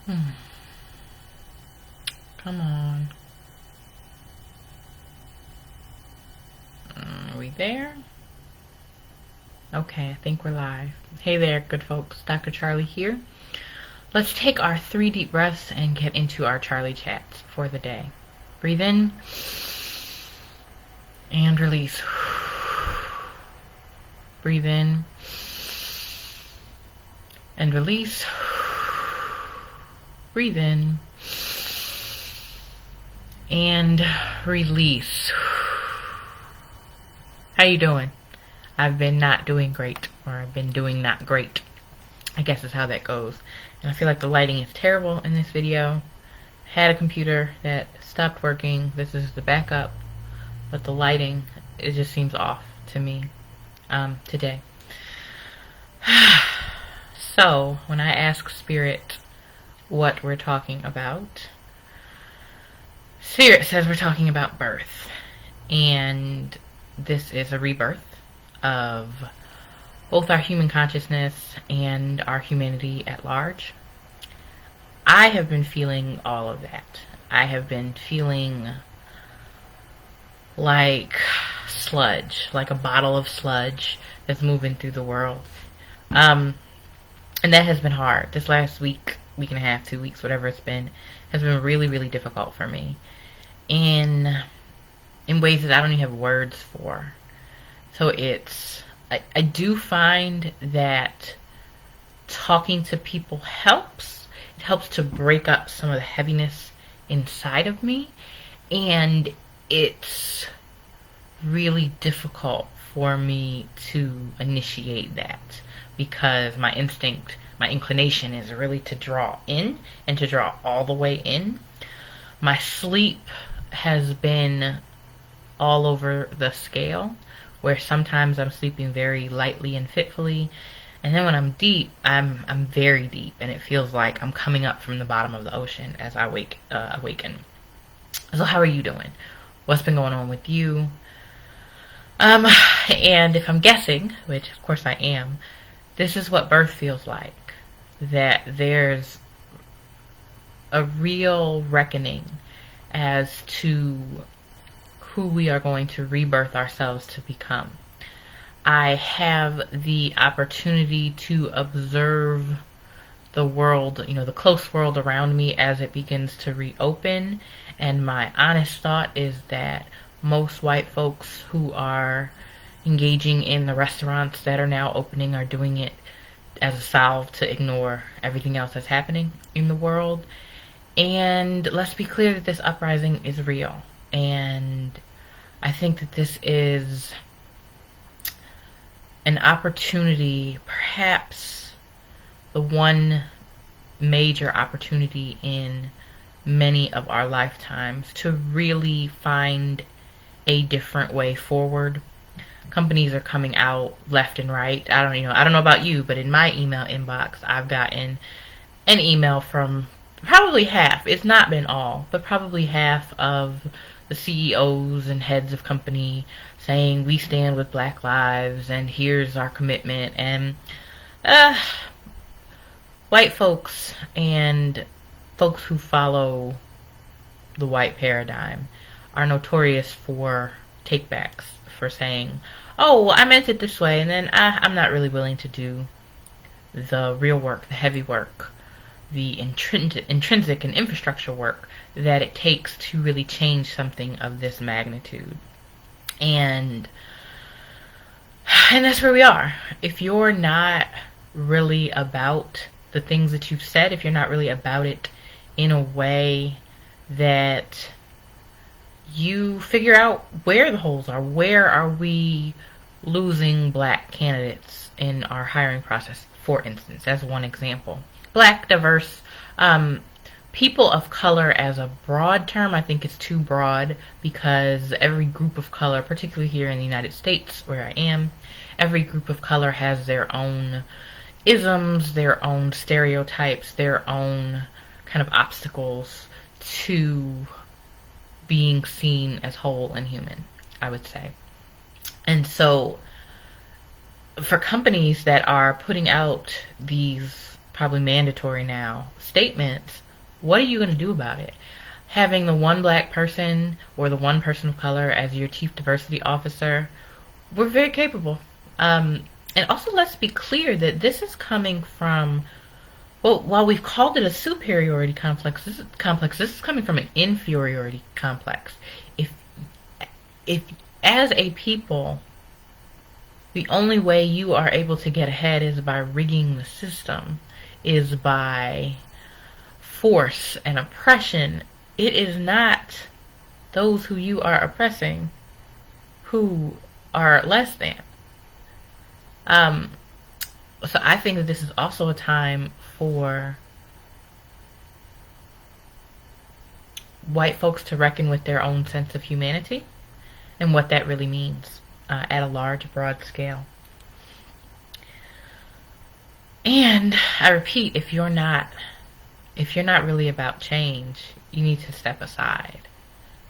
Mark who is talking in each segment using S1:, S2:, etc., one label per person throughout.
S1: Come on. Are we there? Okay, I think we're live. Hey there, good folks. Dr. Charlie here. Let's take our 3 deep breaths and get into our Charlie chats for the day. Breathe in and release. Breathe in and release. Breathe in and release. How you doing? I've been not doing great, or I've been doing not great, I guess is how that goes. And I feel like the lighting is terrible in this video. Had a computer that stopped working. This is the backup, but the lighting, it just seems off to me today. So when I ask Spirit what we're talking about, Spirit says we're talking about birth, and this is a rebirth of both our human consciousness and our humanity at large. I have been feeling all of that. I have been feeling like sludge, like a bottle of sludge that's moving through the world. And that has been hard. This last week and a half, 2 weeks, whatever it's been, has been really, really difficult for me. In ways that I don't even have words for. So I do find that talking to people helps. It helps to break up some of the heaviness inside of me. And it's really difficult for me to initiate that, because my instinct, my inclination is really to draw in and to draw all the way in. My sleep has been all over the scale, where sometimes I'm sleeping very lightly and fitfully, and then when I'm deep, I'm very deep, and it feels like I'm coming up from the bottom of the ocean as I awaken. So how are you doing? What's been going on with you? And if I'm guessing, which of course I am, this is what birth feels like. That there's a real reckoning as to who we are going to rebirth ourselves to become. I have the opportunity to observe the world, the close world around me as it begins to reopen, and my honest thought is that most white folks who are engaging in the restaurants that are now opening are doing it as a salve to ignore everything else that's happening in the world. And let's be clear that this uprising is real. And I think that this is an opportunity, perhaps the one major opportunity in many of our lifetimes, to really find a different way forward. Companies are coming out left and right. I don't know about you, but in my email inbox, I've gotten an email from probably half, it's not been all, but probably half of the CEOs and heads of company saying we stand with Black lives and here's our commitment. And white folks and folks who follow the white paradigm are notorious for takebacks, for saying, oh, I meant it this way, and then I'm not really willing to do the real work, the heavy work, the intrinsic and infrastructure work that it takes to really change something of this magnitude. And that's where we are. If you're not really about the things that you've said, if you're not really about it in a way that you figure out where the holes are, where are we losing Black candidates in our hiring process, for instance, as one example. Black, diverse, people of color as a broad term, I think it's too broad, because every group of color, particularly here in the United States where I am, every group of color has their own isms, their own stereotypes, their own kind of obstacles to being seen as whole and human, I would say. And so for companies that are putting out these probably mandatory now, statements, what are you going to do about it? Having the one black person or the one person of color as your chief diversity officer, we're very capable. And also, let's be clear that this is coming from, well, while we've called it a superiority complex, this is coming from an inferiority complex. If as a people, the only way you are able to get ahead is by rigging the system, is by force and oppression, it is not those who you are oppressing who are less than. So I think that this is also a time for white folks to reckon with their own sense of humanity and what that really means at a large, broad scale. And I repeat, if you're not really about change, you need to step aside.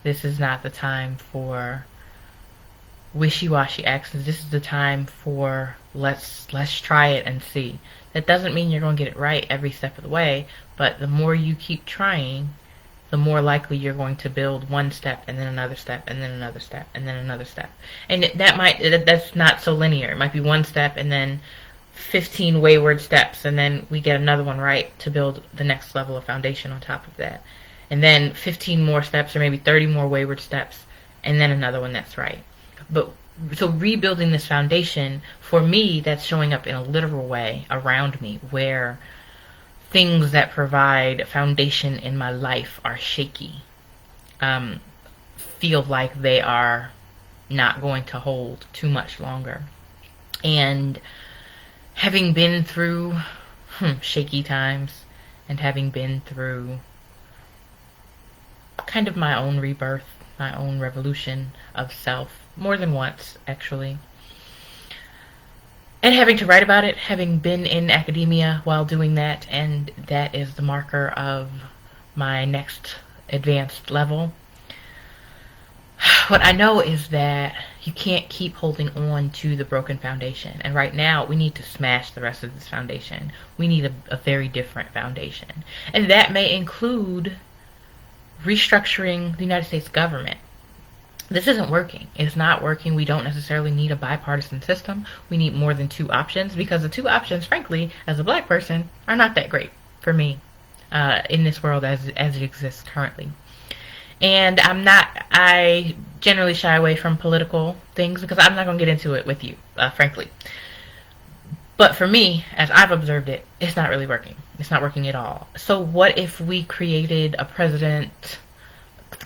S1: This is not the time for wishy-washy actions. This is the time for let's try it and see. That doesn't mean you're going to get it right every step of the way, but the more you keep trying, the more likely you're going to build one step and then another step and then another step and then another step. And that's not so linear. It might be one step and then 15 wayward steps, and then we get another one right to build the next level of foundation on top of that. And then 15 more steps, or maybe 30 more wayward steps, and then another one that's right. But so rebuilding this foundation, for me, that's showing up in a literal way around me, where things that provide foundation in my life are shaky, feel like they are not going to hold too much longer. And having been through shaky times, and having been through kind of my own rebirth, my own revolution of self, more than once, actually, and having to write about it, having been in academia while doing that, and that is the marker of my next advanced level. What I know is that you can't keep holding on to the broken foundation. And right now, we need to smash the rest of this foundation. We need a very different foundation. And that may include restructuring the United States government. This isn't working. It's not working. We don't necessarily need a bipartisan system. We need more than two options, because the two options, frankly, as a black person, are not that great for me in this world as it exists currently. And I generally shy away from political things because I'm not going to get into it with you, frankly. But for me, as I've observed it, it's not really working. It's not working at all. So what if we created a president,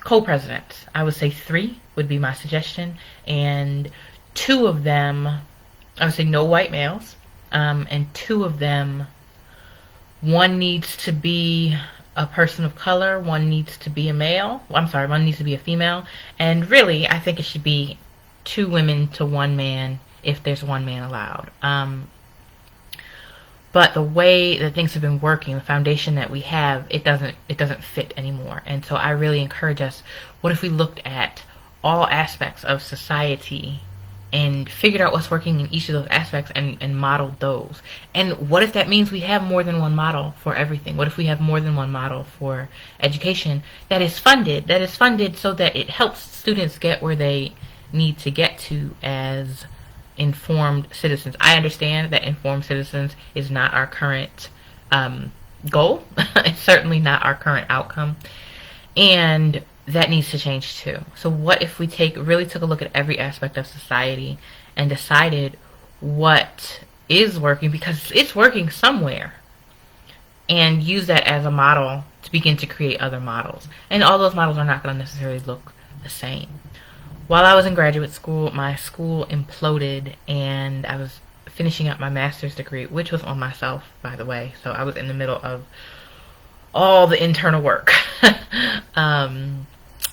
S1: co-presidents? I would say 3 would be my suggestion. And 2 of them, I would say no white males. And 2 of them, one needs to be a person of color, one needs to be a male. One needs to be a female. And really, I think it should be 2 women to 1 man if there's 1 man allowed. But the way that things have been working, the foundation that we have, it doesn't fit anymore. And so I really encourage us, what if we looked at all aspects of society and figured out what's working in each of those aspects and modeled those? And what if that means we have more than one model for everything? What if we have more than one model for education that is funded so that it helps students get where they need to get to as informed citizens? I understand that informed citizens is not our current goal. It's certainly not our current outcome. And that needs to change too. So what if we really took a look at every aspect of society and decided what is working, because it's working somewhere, and use that as a model to begin to create other models. And all those models are not going to necessarily look the same. While I was in graduate school, my school imploded, and I was finishing up my master's degree, which was on myself, by the way. So I was in the middle of all the internal work.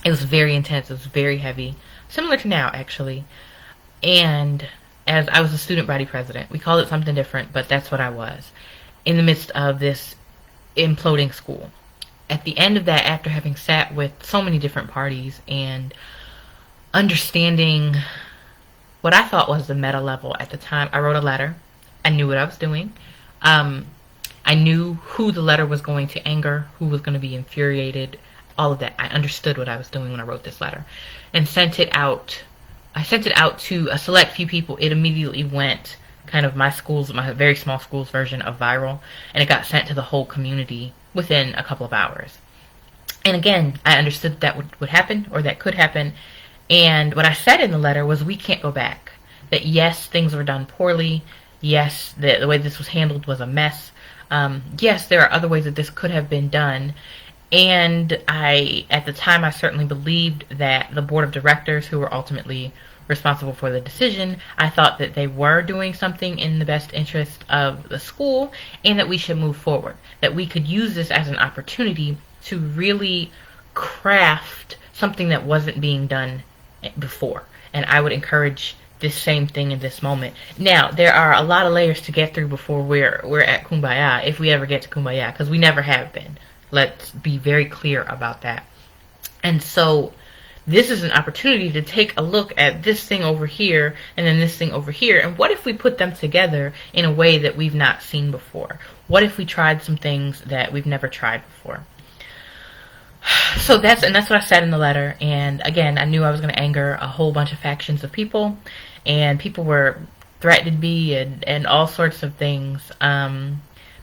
S1: It was very intense. It was very heavy. Similar to now, actually. And as I was a student body president, we called it something different, but that's what I was, in the midst of this imploding school. At the end of that, after having sat with so many different parties and understanding what I thought was the meta level at the time, I wrote a letter. I knew what I was doing. And I knew who the letter was going to anger, who was going to be infuriated, all of that. I understood what I was doing when I wrote this letter and sent it out. I sent it out to a select few people. It immediately went kind of my very small school's version of viral, and it got sent to the whole community within a couple of hours. And again, I understood that would happen, or that could happen. And what I said in the letter was, we can't go back. That yes, things were done poorly. Yes, the way this was handled was a mess. Yes, there are other ways that this could have been done. And at the time, I certainly believed that the board of directors, who were ultimately responsible for the decision, I thought that they were doing something in the best interest of the school, and that we should move forward. That we could use this as an opportunity to really craft something that wasn't being done before. And I would encourage this same thing in this moment. Now, there are a lot of layers to get through before we're at Kumbaya, if we ever get to Kumbaya, because we never have been. Let's be very clear about that. And so this is an opportunity to take a look at this thing over here and then this thing over here. And what if we put them together in a way that we've not seen before? What if we tried some things that we've never tried before? So that's what I said in the letter. And again, I knew I was going to anger a whole bunch of factions of people, and people were threatening me and all sorts of things.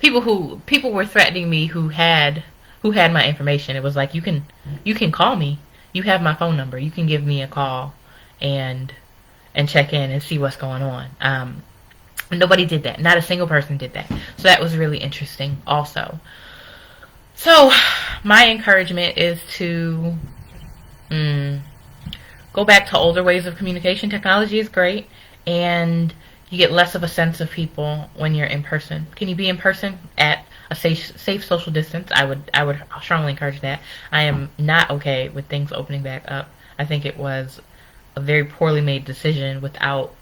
S1: People were threatening me who had my information. It was like, you can call me. You have my phone number. You can give me a call and check in and see what's going on. Nobody did that. Not a single person did that. So that was really interesting also. So my encouragement is to go back to older ways of communication. Technology is great, and you get less of a sense of people when you're in person. Can you be in person at a safe social distance? I would strongly encourage that. I am not okay with things opening back up. I think it was a very poorly made decision without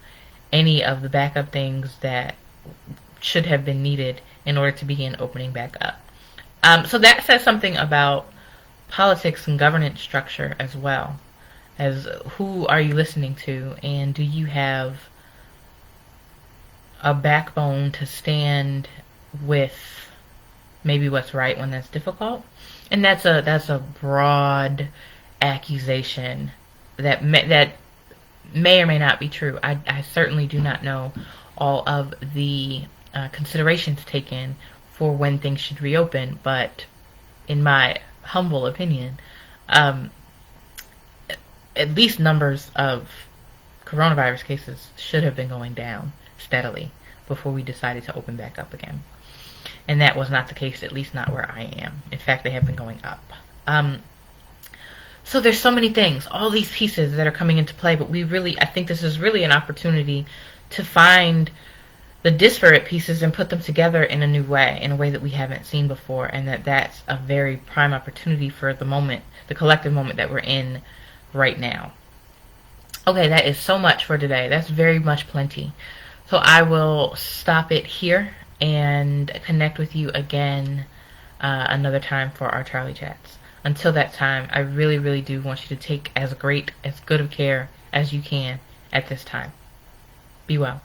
S1: any of the backup things that should have been needed in order to begin opening back up. So that says something about politics and governance structure as well, as who are you listening to, and do you have a backbone to stand with maybe what's right when that's difficult. And that's a broad accusation that may or may not be true. I certainly do not know all of the considerations taken for when things should reopen, but in my humble opinion, at least numbers of coronavirus cases should have been going down steadily before we decided to open back up again. And that was not the case, at least not where I am. In fact, they have been going up. So there's so many things, all these pieces that are coming into play, but I think this is really an opportunity to find the disparate pieces and put them together in a new way, in a way that we haven't seen before, and that's a very prime opportunity for the moment, the collective moment that we're in right now. Okay, that is so much for today. That's very much plenty. So I will stop it here and connect with you again another time for our Charli Chats. Until that time, I really, really do want you to take as good of care as you can at this time. Be well.